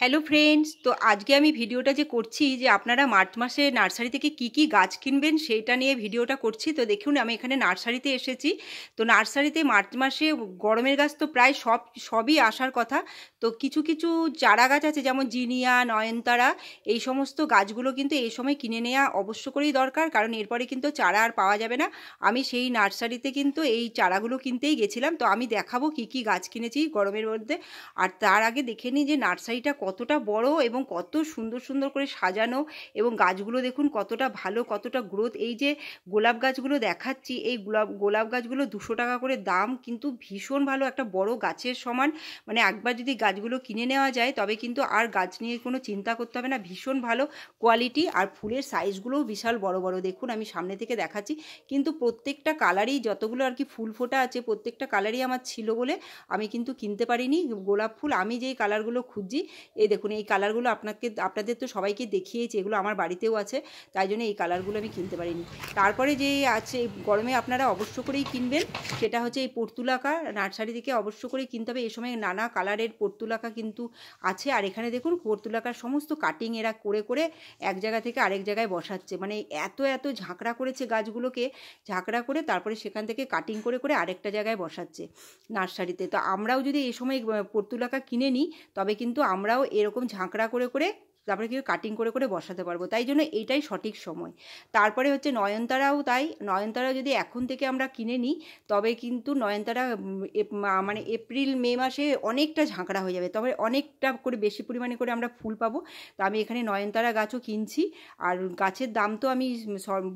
Hello friends, তো আজকে আমি ভিডিওটা যে করছি যে আপনারা মার্চ মাসে নার্সারি থেকে কি কি গাছ কিনবেন সেইটা নিয়ে ভিডিওটা করছি। তো দেখুন আমি এখানে নার্সারিতে এসেছি। তো নার্সারিতে মার্চ মাসে গরমের গাছ তো প্রায় সবই আসার কথা। তো কিছু কিছু চারা গাছ আছে, যেমন জিনিয়া, নয়নতারা, এই সমস্ত গাছগুলো কিন্তু এই সময় কিনে নেওয়া অবশ্য করেই দরকার, কারণ এরপরে কিন্তু চারা আর পাওয়া যাবে না। আমি সেই নার্সারিতে কিন্তু এই চারাগুলো কিনতেই গেছিলাম। তো আমি দেখাবো কি কি গাছ কিনেছি গরমের মধ্যে। আর তার আগে দেখে নিই যে নার্সারিটা কতটা বড় এবং কত সুন্দর সুন্দর করে সাজানো, এবং গাছগুলো দেখুন কতটা ভালো, কতটা গ্রোথ। এই যে গোলাপ গাছগুলো দেখাচ্ছি, এই গোলাপ গাছগুলো 200 টাকা করে দাম, কিন্তু ভীষণ ভালো, একটা বড় গাছের সমান। মানে একবার যদি গাছগুলো কিনে নেওয়া যায় তবে কিন্তু আর গাছ নিয়ে কোনো চিন্তা করতে হবে না। ভীষণ ভালো কোয়ালিটি, আর ফুলের সাইজগুলোও বিশাল বড় বড়। দেখুন আমি সামনে থেকে দেখাচ্ছি, কিন্তু প্রত্যেকটা কালারই, যতগুলো আর কি ফুল ফোটা আছে প্রত্যেকটা কালারই আমার ছিল বলে আমি কিন্তু কিনতে পারিনি গোলাপ ফুল। আমি যেই কালারগুলো খুঁজছি, এই দেখুন এই কালারগুলো আপনাদের তো সবাইকে দেখিয়েছি, এগুলো আমার বাড়িতেও আছে, তাই জন্য এই কালারগুলো আমি কিনতে পারিনি। তারপরে যে আছে গরমে আপনারা অবশ্য করেই কিনবেন, সেটা হচ্ছে এই পর্তুলাকা। নার্সারি থেকে অবশ্য করেই কিনতে হবে, এই সময় নানা কালারের পর্তুলাকা কিন্তু আছে। আর এখানে দেখুন পর্তুলাকার সমস্ত কাটিং এরা করে করে এক জায়গা থেকে আরেক জায়গায় বসাচ্ছে। মানে এত এত ঝাঁকড়া করেছে গাছগুলোকে, ঝাঁকড়া করে তারপরে সেখান থেকে কাটিং করে করে আরেকটা জায়গায় বসাচ্ছে নার্সারিতে। তো আমরাও যদি এই সময় পর্তুলাকা কিনে নিই তবে কিন্তু আমরাও এরকম ঝাঁকড়া করে করে তারপরে কিন্তু কাটিং করে করে বসাতে পারবো, তাই জন্য এইটাই সঠিক সময়। তারপরে হচ্ছে নয়নতারাও তাই। নয়নতারা যদি এখন থেকে আমরা কিনে নিই তবে কিন্তু নয়নতারা মানে এপ্রিল মে মাসে অনেকটা ঝাঁকড়া হয়ে যাবে, তবে অনেকটা করে বেশি পরিমাণে করে আমরা ফুল পাবো। তো আমি এখানে নয়নতারা গাছও কিনছি। আর গাছের দাম তো আমি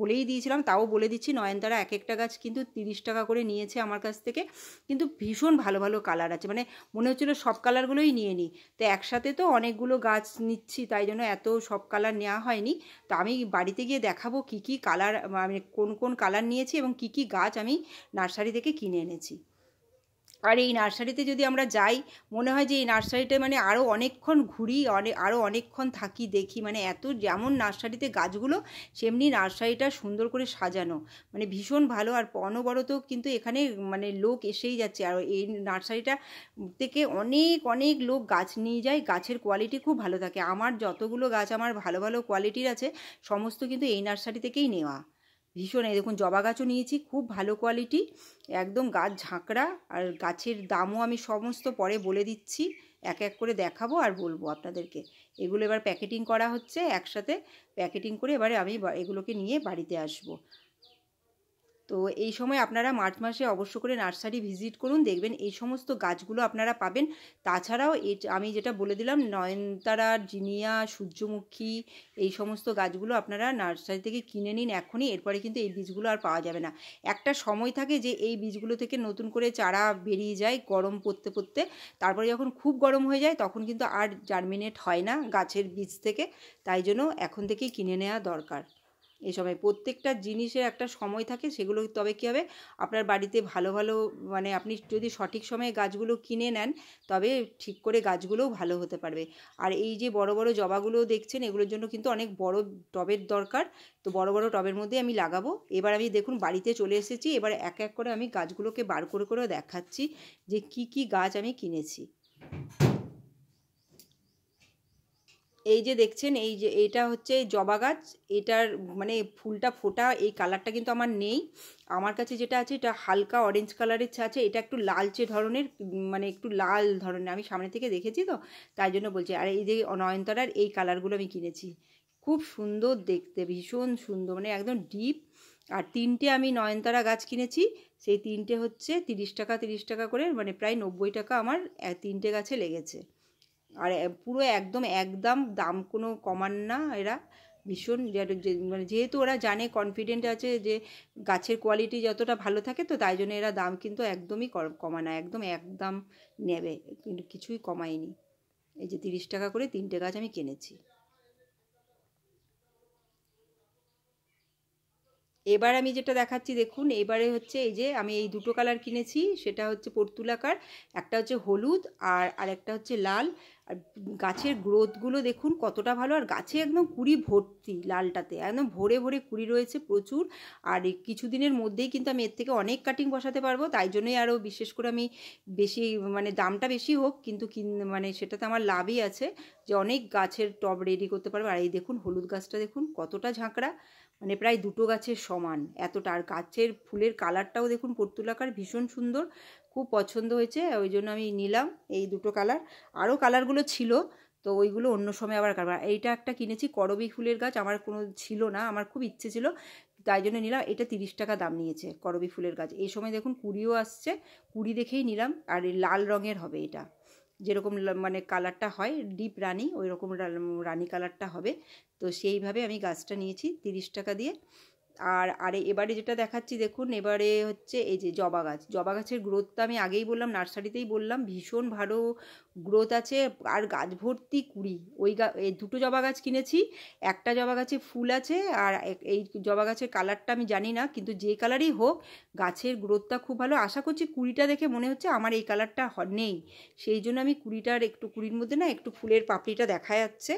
বলেই দিয়েছিলাম, তাও বলে দিচ্ছি, নয়নতারা এক একটা গাছ কিন্তু 30 টাকা করে নিয়েছে আমার কাছ থেকে। কিন্তু ভীষণ ভালো ভালো কালার আছে, মানে মনে হচ্ছিলো সব কালারগুলোই নিয়ে নিই। তো একসাথে তো অনেকগুলো গাছ নিচ্ছি, তাই জন্য এত সব কালার নেওয়া হয়নি। তো আমি বাড়িতে গিয়ে দেখাবো কি কি কালার, মানে কোন কোন কালার নিয়েছি এবং কি কি গাছ আমি নার্সারি থেকে কিনে এনেছি। আর এই নার্সারিতে যদি আমরা যাই, মনে হয় যে এই নার্সারিটা মানে আরও অনেকক্ষণ ঘুরি, আরও অনেকক্ষণ থাকি, দেখি। মানে এত, যেমন নার্সারিতে গাছগুলো সেমনি নার্সারিটা সুন্দর করে সাজানো, মানে ভীষণ ভালো। আর অনবরত কিন্তু এখানে মানে লোক এসেই যাচ্ছে, আর এই নার্সারিটা থেকে অনেক অনেক লোক গাছ নিয়ে যায়। গাছের কোয়ালিটি খুব ভালো থাকে। আমার যতগুলো গাছ আমার ভালো ভালো কোয়ালিটির আছে সমস্ত কিন্তু এই নার্সারি থেকেই নেওয়া। ভীষণ, এই দেখুন জবা গাছও নিয়েছি, খুব ভালো কোয়ালিটি, একদম গাছ ঝাঁকড়া। আর গাছের দামও আমি সমস্ত পরে বলে দিচ্ছি, এক এক করে দেখাবো আর বলবো আপনাদেরকে। এগুলো এবার প্যাকেটিং করা হচ্ছে, একসাথে প্যাকেটিং করে এবারে আমি এগুলোকে নিয়ে বাড়িতে আসবো। তো এই সময় আপনারা মার্চ মাসে অবশ্য করে নার্সারি ভিজিট করুন, দেখবেন এই সমস্ত গাছগুলো আপনারা পাবেন। তাছাড়াও আমি যেটা বলে দিলাম, নয়নতারা, জিনিয়া, সূর্যমুখী, এই সমস্ত গাছগুলো আপনারা নার্সারি থেকে কিনে নিন এখনই, এরপরে কিন্তু এই বীজগুলো আর পাওয়া যাবে না। একটা সময় থাকে যে এই বীজগুলো থেকে নতুন করে চারা বেরিয়ে যায় গরম পড়তে পড়তে, তারপরে যখন খুব গরম হয়ে যায় তখন কিন্তু আর জার্মিনেট হয় না গাছের বীজ থেকে, তাই জন্য এখন থেকেই কিনে নেওয়া দরকার। এই সময় প্রত্যেকটা জিনিসের একটা সময় থাকে, সেগুলো তবে কী হবে, আপনার বাড়িতে ভালো ভালো, মানে আপনি যদি সঠিক সময়ে গাছগুলো কিনে নেন তবে ঠিক করে গাছগুলোও ভালো হতে পারবে। আর এই যে বড় বড় জবাগুলো দেখছেন, এগুলোর জন্য কিন্তু অনেক বড় টবের দরকার। তো বড় বড় টবের মধ্যে আমি লাগাবো। এবার আমি দেখুন বাড়িতে চলে এসেছি, এবার এক এক করে আমি গাছগুলোকে বার করে করে দেখাচ্ছি যে কি কি গাছ আমি কিনেছি। এই যে দেখছেন, এই যে এটা হচ্ছে জবা গাছ, এটার মানে ফুলটা ফোটা, এই কালারটা কিন্তু আমার নেই। আমার কাছে যেটা আছে এটা হালকা অরেঞ্জ কালারের আছে, এটা একটু লালচে ধরনের, মানে একটু লাল ধরনের, আমি সামনে থেকে দেখেছি তো তাই জন্য বলছি। আর এই যে নয়নতারার এই কালারগুলো আমি কিনেছি, খুব সুন্দর দেখতে, ভীষণ সুন্দর, মানে একদম ডিপ। আর তিনটে আমি নয়নতারা গাছ কিনেছি, সেই তিনটে হচ্ছে 30 টাকা 30 টাকা করে, মানে প্রায় 90 টাকা আমার তিনটে গাছে লেগেছে। আর পুরো একদম একদম দাম কোনো কমান না এরা, ভীষণ মানে যেহেতু ওরা জানে, কনফিডেন্ট আছে যে গাছের কোয়ালিটি যতটা ভালো থাকে, তো তাই জন্য এরা দাম কিন্তু একদমই কমায় না, একদম একদম নেবে, কিন্তু কিছুই কমায়নি। এই যে 30 টাকা করে তিনটে গাছ আমি কিনেছি। এবার আমি যেটা দেখাচ্ছি দেখুন, এবারে হচ্ছে এই যে আমি এই দুটো কালার কিনেছি, সেটা হচ্ছে পর্তুলাকার, একটা হচ্ছে হলুদ আর আরেকটা হচ্ছে লাল। আর গাছের গ্রোথগুলো দেখুন কতটা ভালো, আর গাছে একদম কুড়ি ভর্তি, লালটাতে একদম ভরে ভরে কুড়ি রয়েছে প্রচুর। আর এই কিছুদিনের মধ্যেই কিন্তু আমি এর থেকে অনেক কাটিং বসাতে পারবো, তাই জন্যই আরও বিশেষ করে আমি বেশি, মানে দামটা বেশি হোক কিন্তু মানে সেটাতে আমার লাভই আছে, যে অনেক গাছের টব রেডি করতে পারবো। আর এই দেখুন হলুদ গাছটা দেখুন কতটা ঝাঁকড়া, মানে প্রায় দুটো গাছের সমান এতটা। আর গাছের ফুলের কালারটাও দেখুন পর্তুলাকার, ভীষণ সুন্দর, খুব পছন্দ হয়েছে, ওই জন্য আমি নিলাম এই দুটো কালার। আরও কালারগুলো ছিল, তো ওইগুলো অন্য সময় আবার কারবার। এইটা একটা কিনেছি করবী ফুলের গাছ, আমার কোনো ছিল না, আমার খুব ইচ্ছে ছিল, তাই জন্য নিলাম। এটা 30 টাকা দাম নিয়েছে করবী ফুলের গাছ। এই সময় দেখুন কুড়িও আসছে, কুড়ি দেখেই নিলাম। আর এই লাল রঙের হবে এটা, যেরকম মানে কালারটা হয় ডিপ রানি, ওই রকম রানি কালারটা হবে। তো সেইভাবে আমি গাছটা নিয়েছি 30 টাকা দিয়ে। আর এবারে যেটা দেখাচ্ছি দেখুন, এবারে হচ্ছে এই যে জবা গাছ। জবা গাছের গ্রোথটা আমি আগেই বললাম, নার্সারিতেই বললাম, ভীষণ ভালো গ্রোথ আছে, আর গাছ ভর্তি কুড়ি। এই দুটো জবা গাছ কিনেছি, একটা জবা গাছে ফুল আছে, আর এই জবা গাছের কালারটা আমি জানি না, কিন্তু যে কালারই হোক গাছের গ্রোথটা খুব ভালো। আশা করছি কুড়িটা দেখে মনে হচ্ছে আমার এই কালারটা নেই, সেই জন্য আমি কুড়ির মধ্যে না একটু ফুলের পাপড়িটা দেখা যাচ্ছে,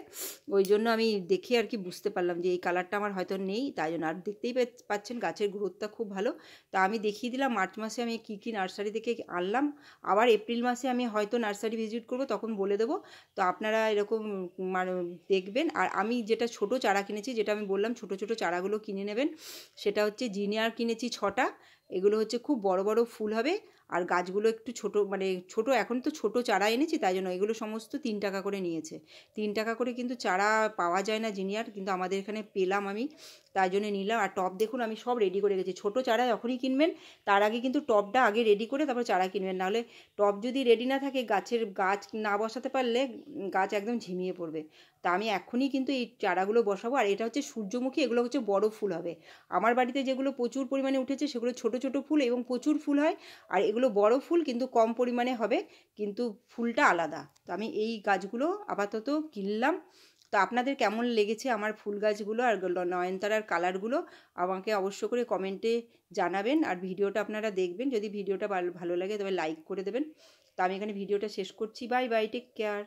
ওই জন্য আমি দেখে আর কি বুঝতে পারলাম যে এই কালারটা আমার হয়তো নেই, তাই জন্য। আর দেখতেই পাচ্ছেন গাছের গ্রোথটা খুব ভালো। তা আমি দেখিয়ে দিলাম মার্চ মাসে আমি কী কী নার্সারি থেকে আনলাম। আবার এপ্রিল মাসে আমি হয়তো নার্সারি ভিজিট করব, তখন বলে দেবো। তো আপনারা এরকম মানে দেখবেন। আর আমি যেটা ছোট চারা কিনেছি, যেটা আমি বললাম ছোট ছোট চারাগুলো কিনে নেবেন, সেটা হচ্ছে জিনিয়ার কিনেছি 6টা। এগুলো হচ্ছে খুব বড় বড় ফুল হবে, আর গাছগুলো একটু ছোট, মানে ছোট, এখন তো ছোট চারা এনেছি, তাই জন্য এগুলো সমস্ত 3 টাকা করে নিয়েছে। 3 টাকা করে কিন্তু চারা পাওয়া যায় না জিনিয়ার, কিন্তু আমাদের এখানে পেলাম আমি, তাই জন্য নিলাম। আর টব দেখুন আমি সব রেডি করে গেছি। ছোট চারা যখনই কিনবেন তার আগে কিন্তু টবটা আগে রেডি করে তারপর চারা কিনবেন, নাহলে টব যদি রেডি না থাকে, গাছ না বসাতে পারলে গাছ একদম ঝিমিয়ে পড়বে। তা আমি এখনই কিন্তু এই চারাগুলো বসাবো। আর এটা হচ্ছে সূর্যমুখী, এগুলো হচ্ছে বড় ফুল হবে। আমার বাড়িতে যেগুলো প্রচুর পরিমাণে উঠেছে সেগুলো ছোট ছোট ফুল এবং প্রচুর ফুল হয়, আর এগুলো বড় ফুল কিন্তু কম পরিমাণে হবে, কিন্তু ফুলটা আলাদা। তো আমি এই গাছগুলো আপাতত কিনলাম। তো আপনাদের কেমন লেগেছে আমার ফুল গাছগুলো আর নয়নতারার কালারগুলো, আমাকে অবশ্য করে কমেন্টে জানাবেন। আর ভিডিওটা আপনারা দেখবেন, যদি ভিডিওটা ভালো লাগে তবে লাইক করে দেবেন। তো আমি এখানে ভিডিওটা শেষ করছি। Bye bye, take care.